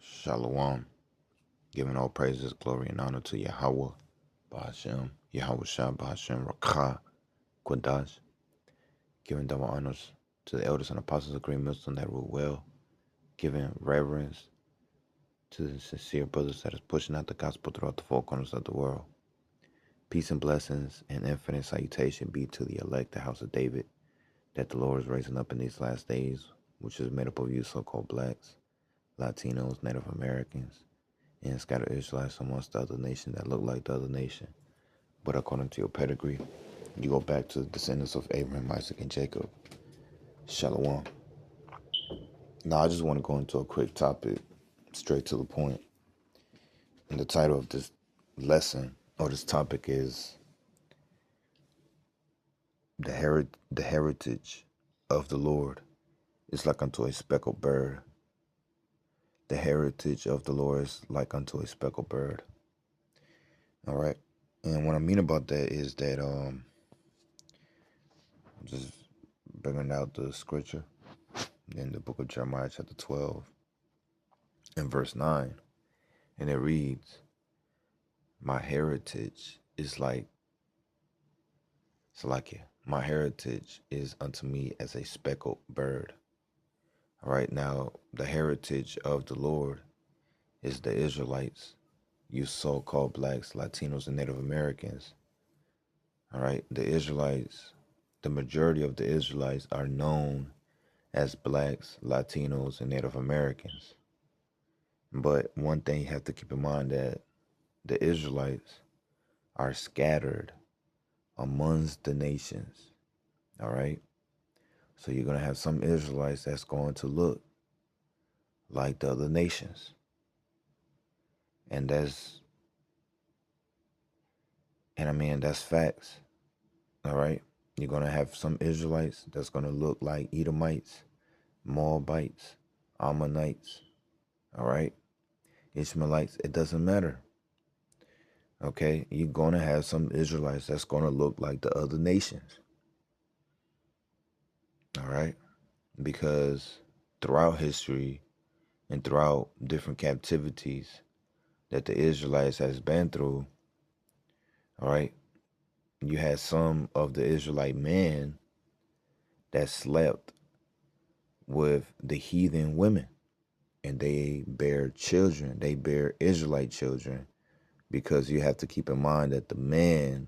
Shalom, giving all praises, glory, and honor to Yahweh, Bahashem, Yahweh Shah, Bahashem, Rakha, Quadash, giving double honors to the elders and apostles of Great Millstone that rule well, giving reverence to the sincere brothers that is pushing out the gospel throughout the four corners of the world. Peace and blessings and infinite salutation be to the elect, the house of David, that the Lord is raising up in these last days, which is made up of you so-called blacks, Latinos, Native Americans, and scattered Israelites amongst the other nation that look like the other nation. But according to your pedigree, you go back to the descendants of Abraham, Isaac, and Jacob. Shalom. Now, I just want to go into a quick topic, straight to the point. And the title of this lesson, or this topic, is the heritage of the Lord is like unto a speckled bird. The heritage of the Lord is like unto a speckled bird. All right. And what I mean about that is that just bringing out the scripture in the book of Jeremiah chapter 12 and verse 9. And it reads, my heritage is like Salakia. My heritage is unto me as a speckled bird. All right, now the heritage of the Lord is the Israelites, you so-called blacks, Latinos, and Native Americans. All right, the Israelites, the majority of the Israelites are known as blacks, Latinos, and Native Americans. But one thing you have to keep in mind that the Israelites are scattered amongst the nations. All right. So you're going to have some Israelites that's going to look like the other nations. And that's facts. All right. You're going to have some Israelites that's going to look like Edomites, Moabites, Ammonites. All right. Ishmaelites. It doesn't matter. Okay. You're going to have some Israelites that's going to look like the other nations. All right. Because throughout history and throughout different captivities that the Israelites has been through, all right, you had some of the Israelite men that slept with the heathen women, and they bear children. They bear Israelite children, because you have to keep in mind that the man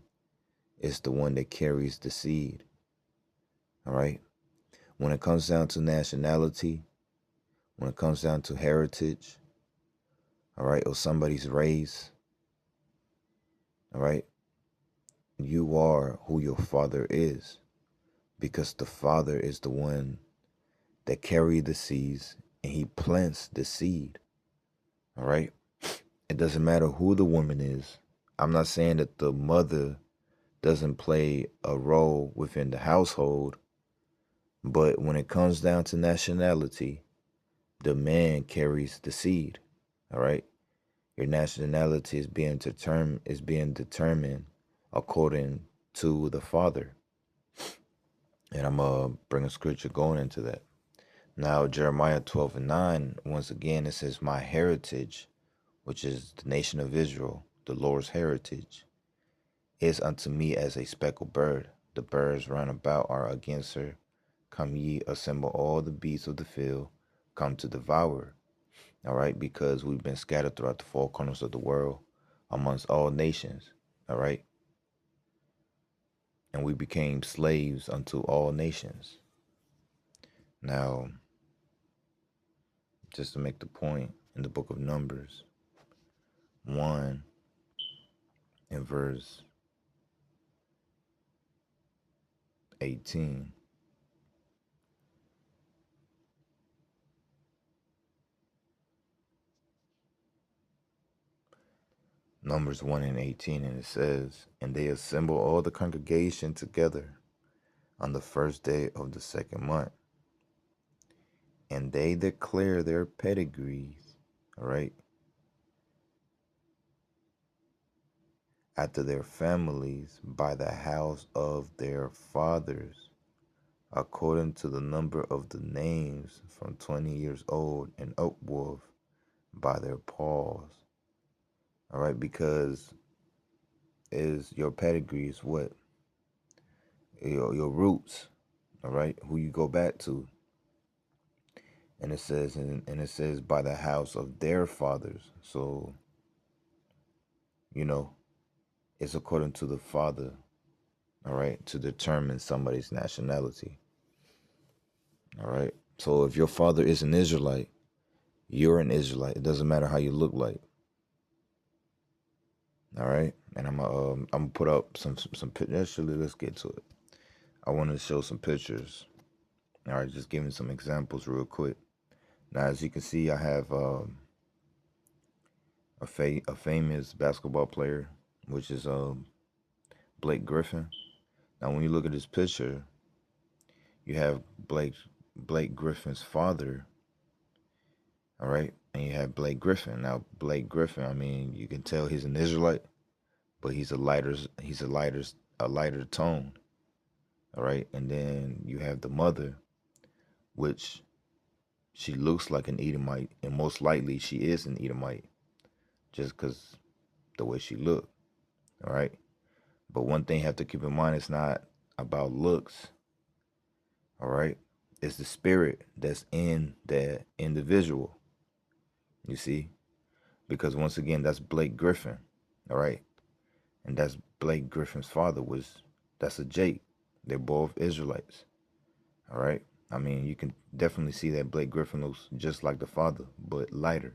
is the one that carries the seed. All right. When it comes down to nationality, when it comes down to heritage, all right, or somebody's race, all right, you are who your father is, because the father is the one that carries the seeds and he plants the seed. All right. It doesn't matter who the woman is. I'm not saying that the mother doesn't play a role within the household, but when it comes down to nationality, the man carries the seed. All right. Your nationality is being determined according to the father. And I'm going to bring a scripture going into that. Now, Jeremiah 12 and 9, once again, it says, my heritage, which is the nation of Israel, the Lord's heritage, is unto me as a speckled bird. The birds round about are against her. Come ye, assemble all the beasts of the field, come to devour. All right, because we've been scattered throughout the four corners of the world amongst all nations. All right. And we became slaves unto all nations. Now, just to make the point, in the book of Numbers 1 and verse 18, Numbers 1 and 18, and it says, and they assemble all the congregation together on the first day of the second month, and they declare their pedigrees, all right, after their families by the house of their fathers, according to the number of the names from 20 years old and upward, by their paws. All right, because is your pedigree is what your roots. All right, who you go back to, and it says by the house of their fathers. So you know it's according to the father. All right, to determine somebody's nationality. All right, so if your father is an Israelite, you're an Israelite. It doesn't matter how you look like. All right, and I'm gonna put up some pictures. Actually, let's get to it. I want to show some pictures. All right, just giving some examples real quick. Now, as you can see, I have a famous basketball player, which is Blake Griffin. Now, when you look at this picture, you have Blake Griffin's father. All right, and you have Blake Griffin. Now, Blake Griffin, I mean, you can tell he's an Israelite, but he's a lighter tone. All right, and then you have the mother, which she looks like an Edomite, and most likely she is an Edomite, just because the way she looked. All right, but one thing you have to keep in mind: it's not about looks. All right, it's the spirit that's in that individual. You see, because once again, that's Blake Griffin. All right, and that's Blake Griffin's father that's a Jake. They're both Israelites. All right. I mean, you can definitely see that Blake Griffin looks just like the father, but lighter.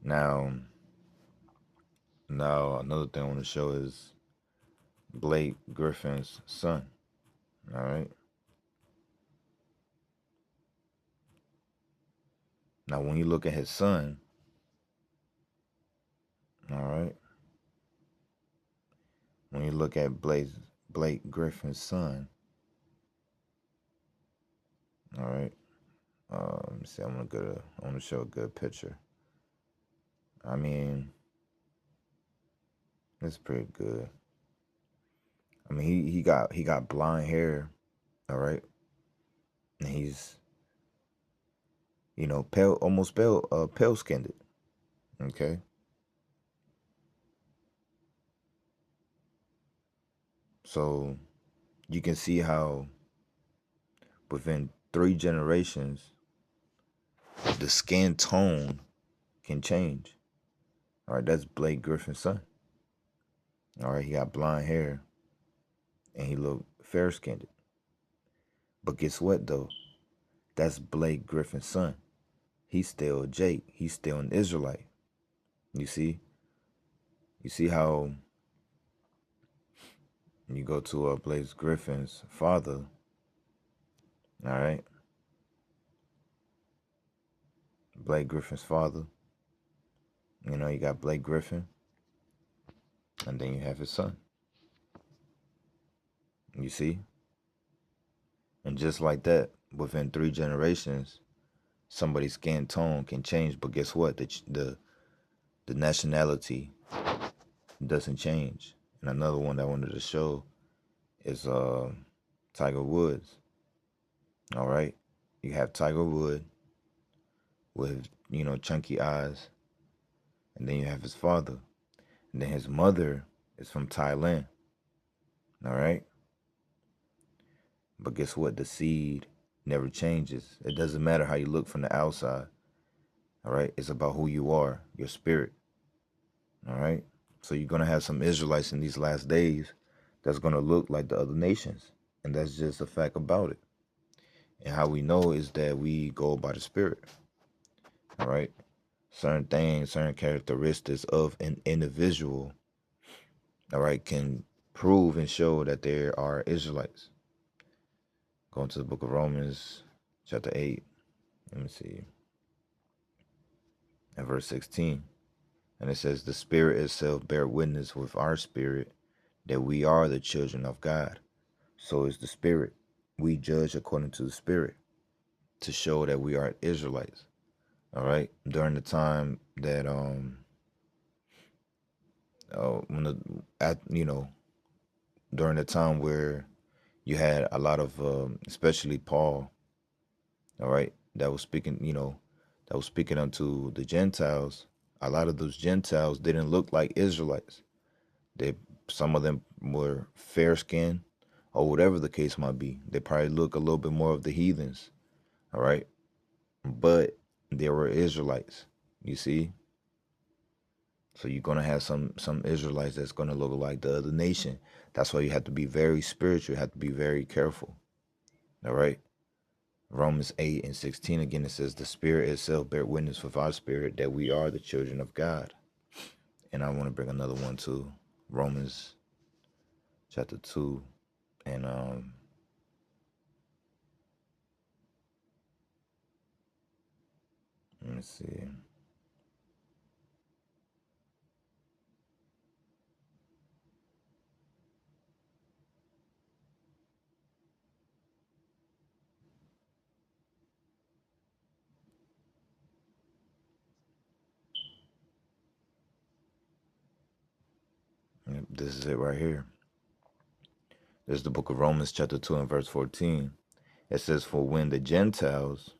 Now, now another thing I want to show is Blake Griffin's son. All right. Now, when you look at his son, all right, when you look at Blake Griffin's son, all right. Let me see. I want to show a good picture. I mean, it's pretty good. I mean, he got blonde hair, all right, and he's pale, almost pale skinned. Okay, so you can see how within 3 generations the skin tone can change. All right, that's Blake Griffin's son. All right, he got blonde hair and he looked fair skinned. But guess what though? That's Blake Griffin's son. He's still a Jake. He's still an Israelite. You see? You see how you go to Blake Griffin's father. All right, Blake Griffin's father. You got Blake Griffin, and then you have his son. You see? And just like that, within 3 generations, somebody's skin tone can change. But guess what? The nationality doesn't change. And another one that I wanted to show is Tiger Woods. All right, you have Tiger Wood with chunky eyes, and then you have his father, and then his mother is from Thailand. All right, but guess what? The seed never changes. It doesn't matter how you look from the outside. All right, it's about who you are, your spirit. All right, so you're gonna have some Israelites in these last days that's gonna look like the other nations, and that's just a fact about it. And how we know is that we go by the spirit. All right, certain things, certain characteristics of an individual, all right, can prove and show that there are Israelites. Going to the book of Romans, chapter 8. Let me see. At verse 16. And it says, the Spirit itself bear witness with our spirit that we are the children of God. So is the Spirit. We judge according to the Spirit to show that we are Israelites. All right. During the time that when the at during the time where you had a lot of especially Paul, all right, that was speaking, that was speaking unto the Gentiles, a lot of those Gentiles didn't look like Israelites. They, some of them were fair skinned or whatever the case might be. They probably look a little bit more of the heathens, all right? But they were Israelites, you see? So you're gonna have some Israelites that's gonna look like the other nation. That's why you have to be very spiritual. You have to be very careful. All right. Romans 8:16 again, it says the Spirit itself bear witness with our spirit that we are the children of God. And I want to bring another one too. Romans chapter 2 and let me see. This is it right here. This is the book of Romans chapter 2 and verse 14. It says, for when the Gentiles,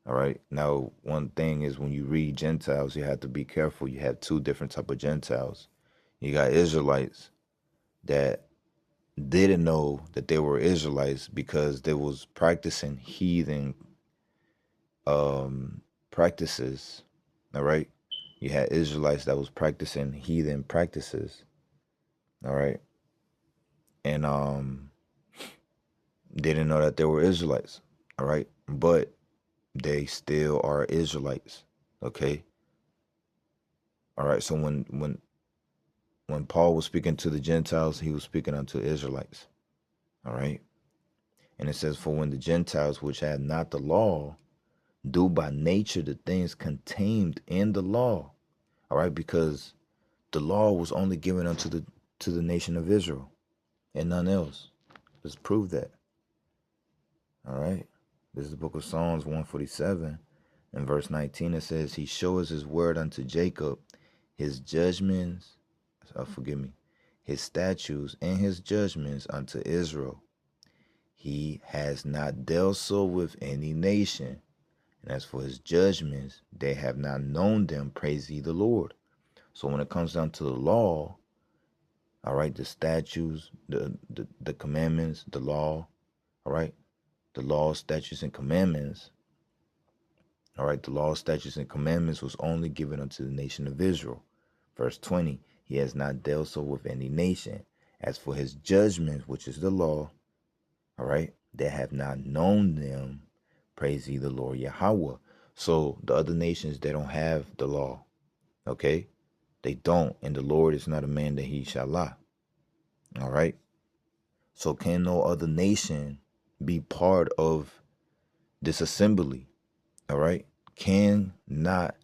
all right. Now, one thing is when you read Gentiles, you have to be careful. You have two different type of Gentiles. You got Israelites that didn't know that they were Israelites because they was practicing heathen practices. All right. You had Israelites that was practicing heathen practices. All right. And didn't know that they were Israelites. All right. But they still are Israelites. Okay. All right. So when Paul was speaking to the Gentiles, he was speaking unto Israelites. All right. And it says, for when the Gentiles, which had not the law, do by nature the things contained in the law. All right. Because the law was only given unto the nation of Israel and none else. Let's prove that. All right. This is the book of Psalms 147. In verse 19, it says, he shows his word unto Jacob, his judgments, forgive me, his statutes and his judgments unto Israel. He has not dealt so with any nation. And as for his judgments, they have not known them. Praise ye the Lord. So when it comes down to the law, all right, the statutes, the commandments, the law, all right, the law, statutes, and commandments, all right, the law, statutes, and commandments was only given unto the nation of Israel. Verse 20, he has not dealt so with any nation. As for his judgments, which is the law, all right, they have not known them. Praise ye the Lord Yahweh. So the other nations, they don't have the law, okay? They don't, and the Lord is not a man that he shall lie, all right? So can no other nation be part of this assembly, all right? Can not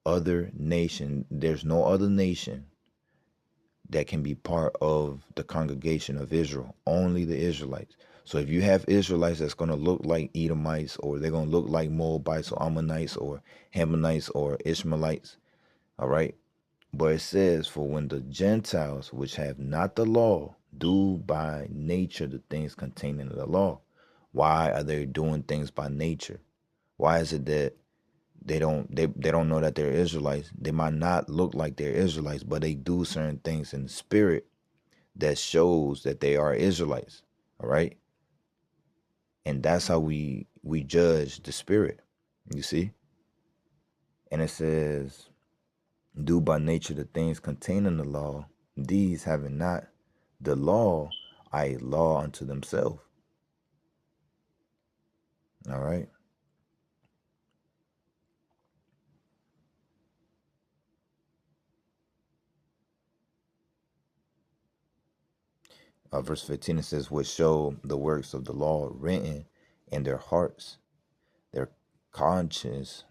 other nation, there's no other nation that can be part of the congregation of Israel, only the Israelites. So if you have Israelites that's going to look like Edomites, or they're going to look like Moabites or Ammonites or Hamanites or Ishmaelites, all right? But it says, for when the Gentiles, which have not the law, do by nature the things contained in the law. Why are they doing things by nature? Why is it that they don't know that they're Israelites? They might not look like they're Israelites, but they do certain things in the spirit that shows that they are Israelites. All right. And that's how we judge the spirit. You see? And it says, do by nature the things contained in the law, these having not the law, a law unto themselves. All right. Verse 15, it says, which show the works of the law written in their hearts, their conscience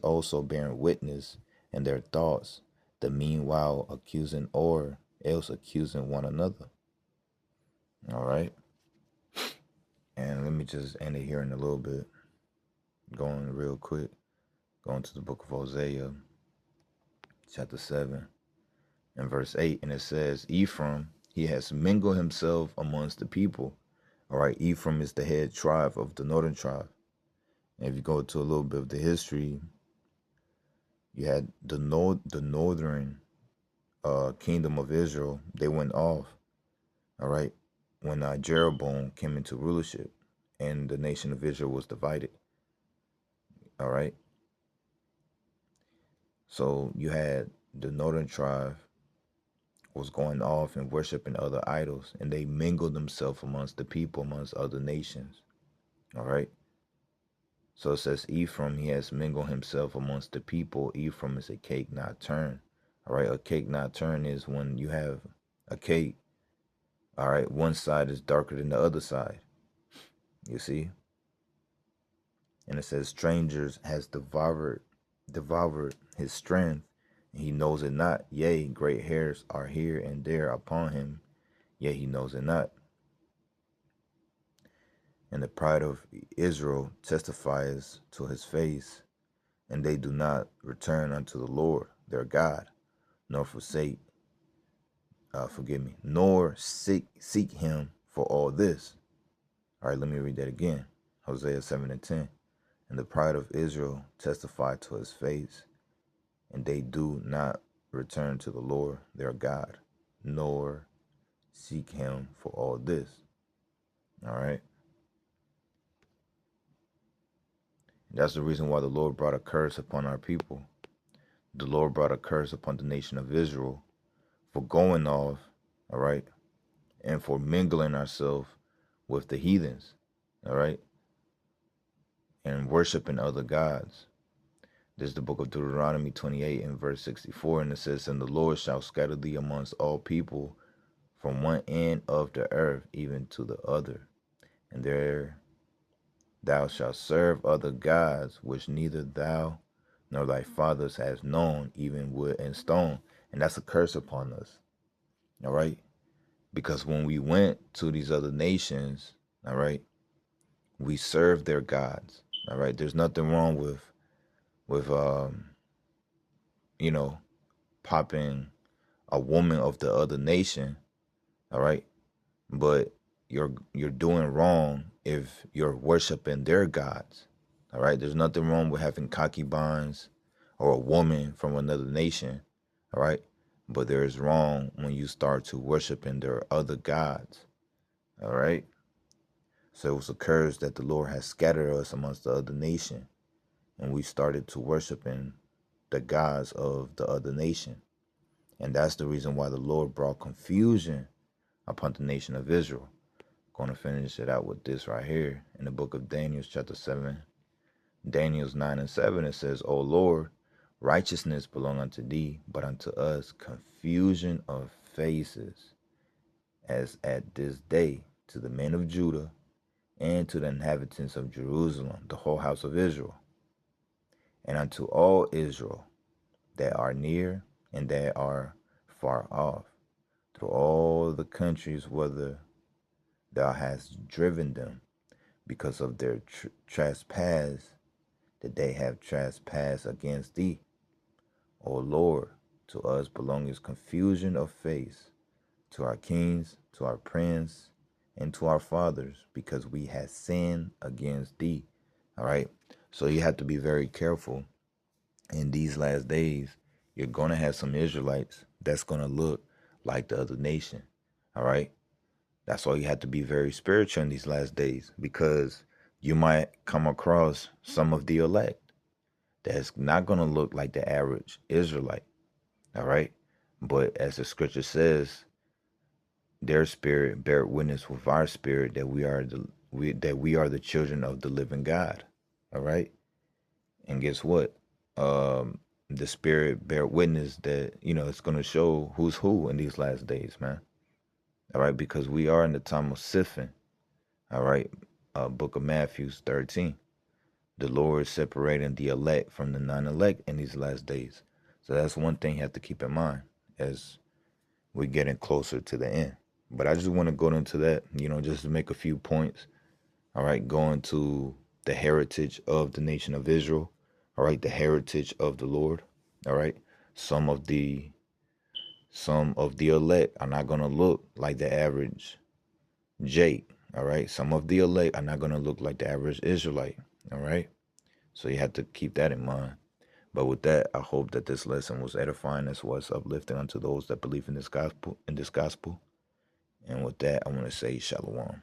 also bearing witness, and their thoughts, the meanwhile accusing or else accusing one another. All right. And let me just end it here in a little bit. Going real quick. Going to the book of Hosea, chapter 7, and verse 8. And it says, Ephraim, he has mingled himself amongst the people. All right. Ephraim is the head tribe of the northern tribe. And if you go to a little bit of the history, you had the northern kingdom of Israel. They went off, all right, when Jeroboam came into rulership, and the nation of Israel was divided. All right, so you had the northern tribe was going off and worshiping other idols, and they mingled themselves amongst the people, amongst other nations. All right. So it says Ephraim, he has mingled himself amongst the people. Ephraim is a cake not turned. All right. A cake not turned is when you have a cake. All right. One side is darker than the other side. You see? And it says strangers has devoured his strength. And he knows it not. Yea, great hairs are here and there upon him. Yet he knows it not. And the pride of Israel testifies to his face, and they do not return unto the Lord their God, nor nor seek him for all this. All right, let me read that again. Hosea 7:10. And the pride of Israel testify to his face, and they do not return to the Lord their God, nor seek him for all this. All right. That's the reason why the Lord brought a curse upon our people. The Lord brought a curse upon the nation of Israel for going off, all right, and for mingling ourselves with the heathens, all right, and worshiping other gods. This is the book of Deuteronomy 28 and verse 64, and it says, and the Lord shall scatter thee amongst all people from one end of the earth even to the other, and there thou shalt serve other gods which neither thou nor thy fathers has known, even wood and stone. And that's a curse upon us. All right. Because when we went to these other nations, all right, we served their gods. All right. There's nothing wrong with you know, popping a woman of the other nation. All right. But you're doing wrong if you're worshiping their gods. All right. There's nothing wrong with having concubines or a woman from another nation. All right. But there is wrong when you start to worshiping their other gods. All right. So it was a curse that the Lord has scattered us amongst the other nation, and we started to worshiping the gods of the other nation. And that's the reason why the Lord brought confusion upon the nation of Israel. Going to finish it out with this right here in the book of Daniel, chapter 7, Daniel's 9 and 7. It says, O Lord, righteousness belong unto thee, but unto us confusion of faces, as at this day to the men of Judah and to the inhabitants of Jerusalem, the whole house of Israel, and unto all Israel that are near and that are far off, through all the countries whither thou hast driven them, because of their trespass that they have trespassed against thee. O Lord, to us belongeth confusion of face, to our kings, to our prince, and to our fathers, because we have sinned against thee. All right. So you have to be very careful. In these last days, you're going to have some Israelites that's going to look like the other nation. All right. That's why you have to be very spiritual in these last days, because you might come across some of the elect that's not going to look like the average Israelite. All right. But as the scripture says, their spirit bear witness with our spirit that we are the children of the living God. All right. And guess what? The spirit bear witness that, it's going to show who's who in these last days, man. All right. Because we are in the time of sifting. All right. Book of Matthew 13. The Lord is separating the elect from the non-elect in these last days. So that's one thing you have to keep in mind as we're getting closer to the end. But I just want to go into that, just to make a few points. All right, going to the heritage of the nation of Israel. All right, the heritage of the Lord. All right, some of the elect are not going to look like the average Jake. All right, some of the elect are not going to look like the average Israelite. All right, So you have to keep that in mind. But with that, I hope that this lesson was edifying as well as uplifting unto those that believe in this gospel. And with that, I want to say shalom.